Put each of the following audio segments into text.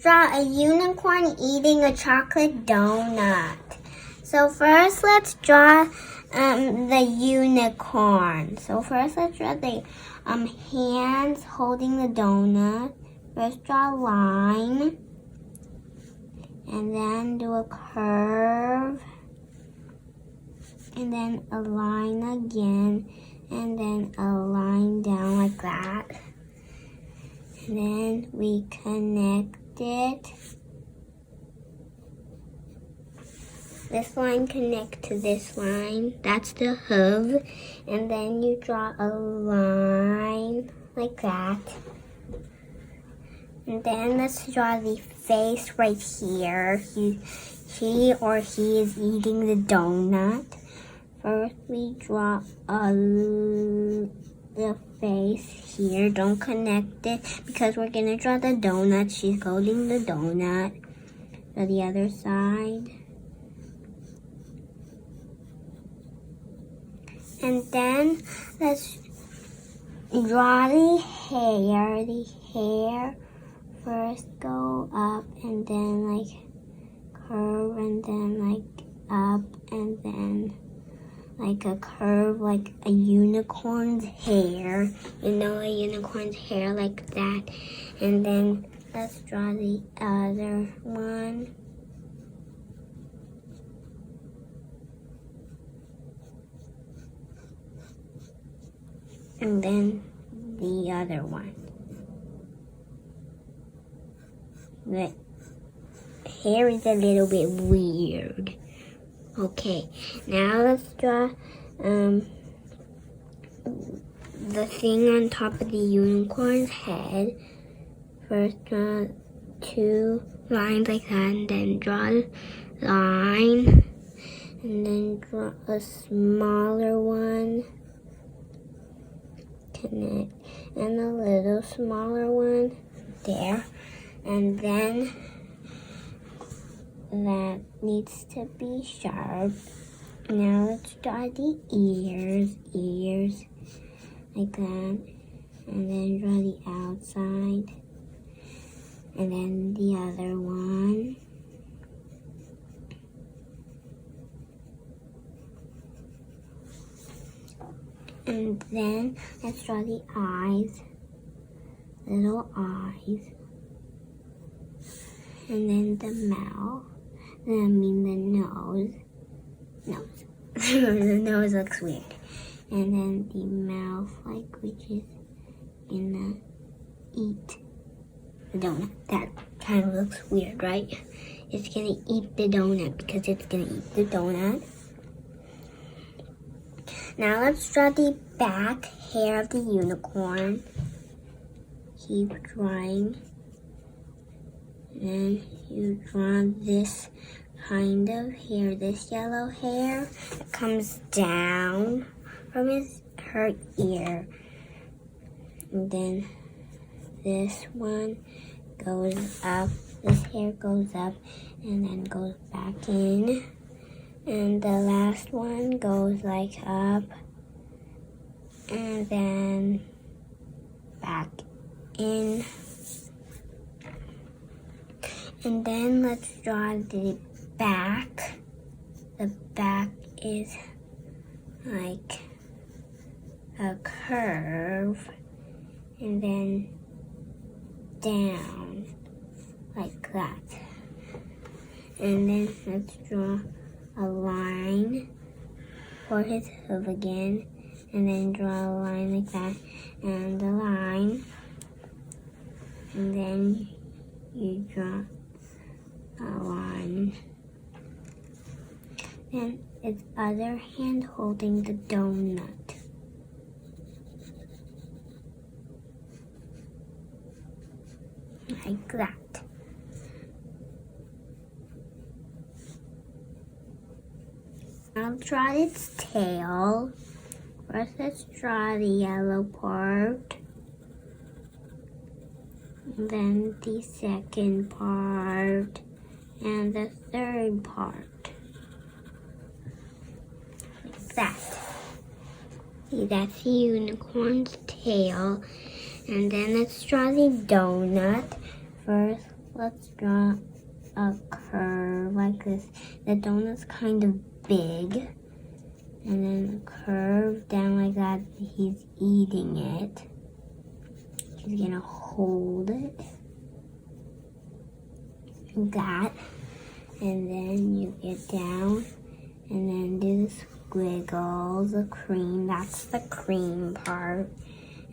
draw a unicorn eating a chocolate donut. So first, let's draw the unicorn. So first, let's draw the hands holding the donut. First, draw a line, and then do a curve, and then a line again, and then a line down like that. And then we connect it. This line connect to this line. That's the hoof. And then you draw a line like that. And then let's draw the face right here. She or he is eating the donut. First we draw the face here. Don't connect it because we're gonna draw the donut. She's holding the donut. To the other side. And then let's draw the hair. The hair first go up and then like curve and then like up and then like a curve like a unicorn's hair. You know, a unicorn's hair like that. And then let's draw the other one. And then the other one. The hair is a little bit weird. Okay, now let's draw the thing on top of the unicorn's head. First draw 2 lines like that, and then draw a line, and then draw a smaller one. Connect, and a little smaller one there, and then that needs to be sharp. Now let's draw the ears like that, and then draw the outside, and then the other one. And then let's draw the eyes, little eyes, and then the mouth, I mean the nose. The nose looks weird. And then the mouth, like, which is gonna eat the donut. That kind of looks weird, right? It's gonna eat the donut because it's gonna eat the donut. Now let's draw the back hair of the unicorn. Keep drawing. And you draw this kind of hair, this yellow hair that comes down from her ear. And then this one goes up, this hair goes up and then goes back in. And the last one goes like up and then back in. And then let's draw the back. The back is like a curve and then down like that. And then let's draw a line for his hoof again, and then draw a line like that, and a line, and then you draw a line. Then his other hand holding the donut. Like that. I'll draw its tail. First, let's draw the yellow part. Then the second part. And the third part. Like that. See, that's the unicorn's tail. And then let's draw the donut. First, let's draw a curve like this. The donut's kind of big. And then curve down like that. He's eating it. He's gonna hold it. That. And then you get down. And then do the squiggles, the cream. That's the cream part.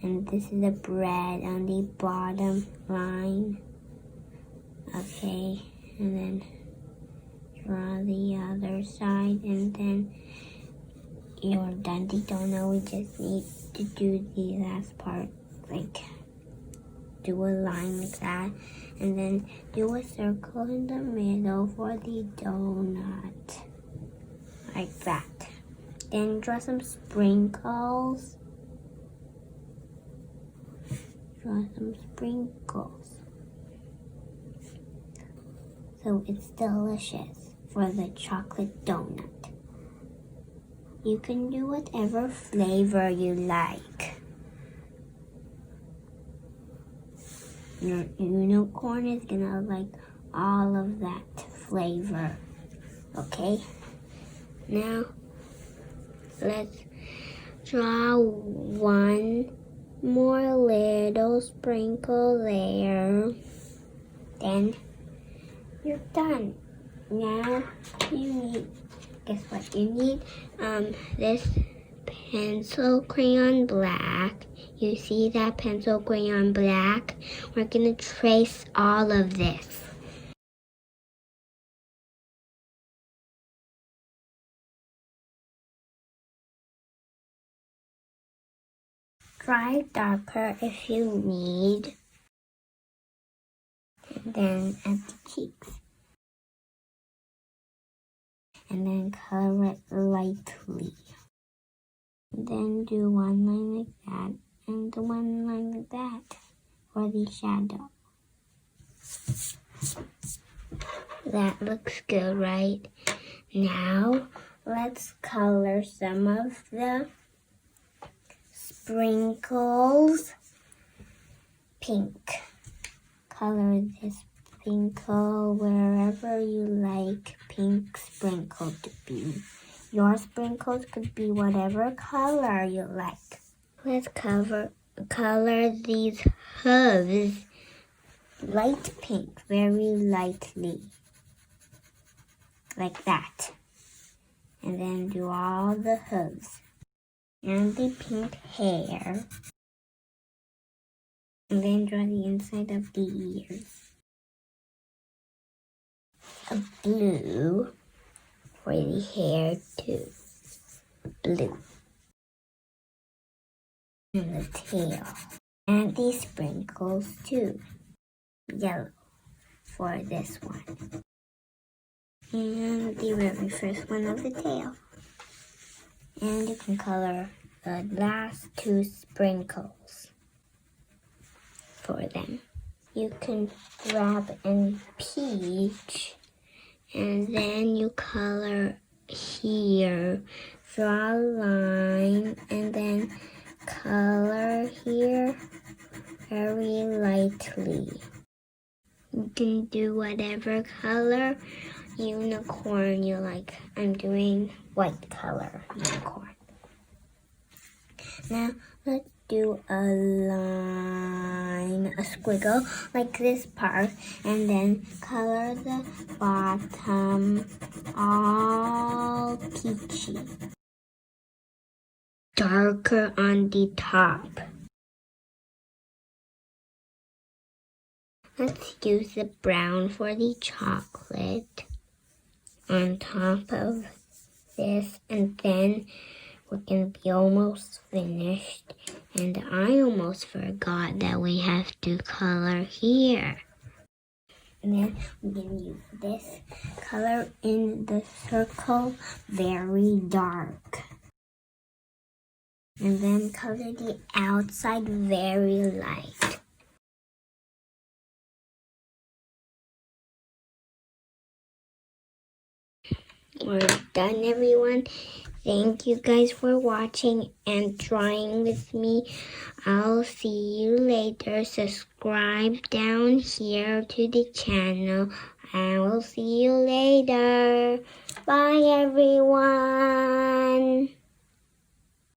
And this is the bread on the bottom line. Okay. And then draw the other side. And then you're done the donut. We just need to do the last part, like do a line like that, and then do a circle in the middle for the donut, like that. Then draw some sprinkles. Draw some sprinkles. So it's delicious for the chocolate donut. You can do whatever flavor you like. Your unicorn is gonna like all of that flavor. Okay? Now, let's draw one more little sprinkle there. Then, you're done. Now, you need, guess what you need? This pencil crayon black. You see that pencil crayon black? We're gonna trace all of this. Try darker if you need. And then at the cheeks. And then color it lightly. Then do one line like that and one line like that for the shadow. That looks good, right? Now let's color some of the sprinkles pink. Color this sprinkle wherever you like pink sprinkle to be. Your sprinkles could be whatever color you like. Let's color these hooves light pink, very lightly. Like that. And then do all the hooves. And the pink hair. And then draw the inside of the ears. A blue for the hair too. Blue. And the tail. And the sprinkles too. Yellow for this one. And the very first one of the tail. And you can color the last two sprinkles for them. You can grab a peach and then you color here. Draw a line and then color here very lightly. You can do whatever color unicorn you like. I'm doing white color unicorn. Now let's do a line, a squiggle like this part, and then color the bottom all peachy. Darker on the top. Let's use the brown for the chocolate on top of this, and then we're gonna be almost finished. And I almost forgot that we have to color here. And then we're gonna use this color in the circle very dark. And then color the outside very light. We're done, everyone. Thank you guys for watching and drawing with me. I'll see you later. Subscribe down here to the channel. I will see you later. Bye, everyone.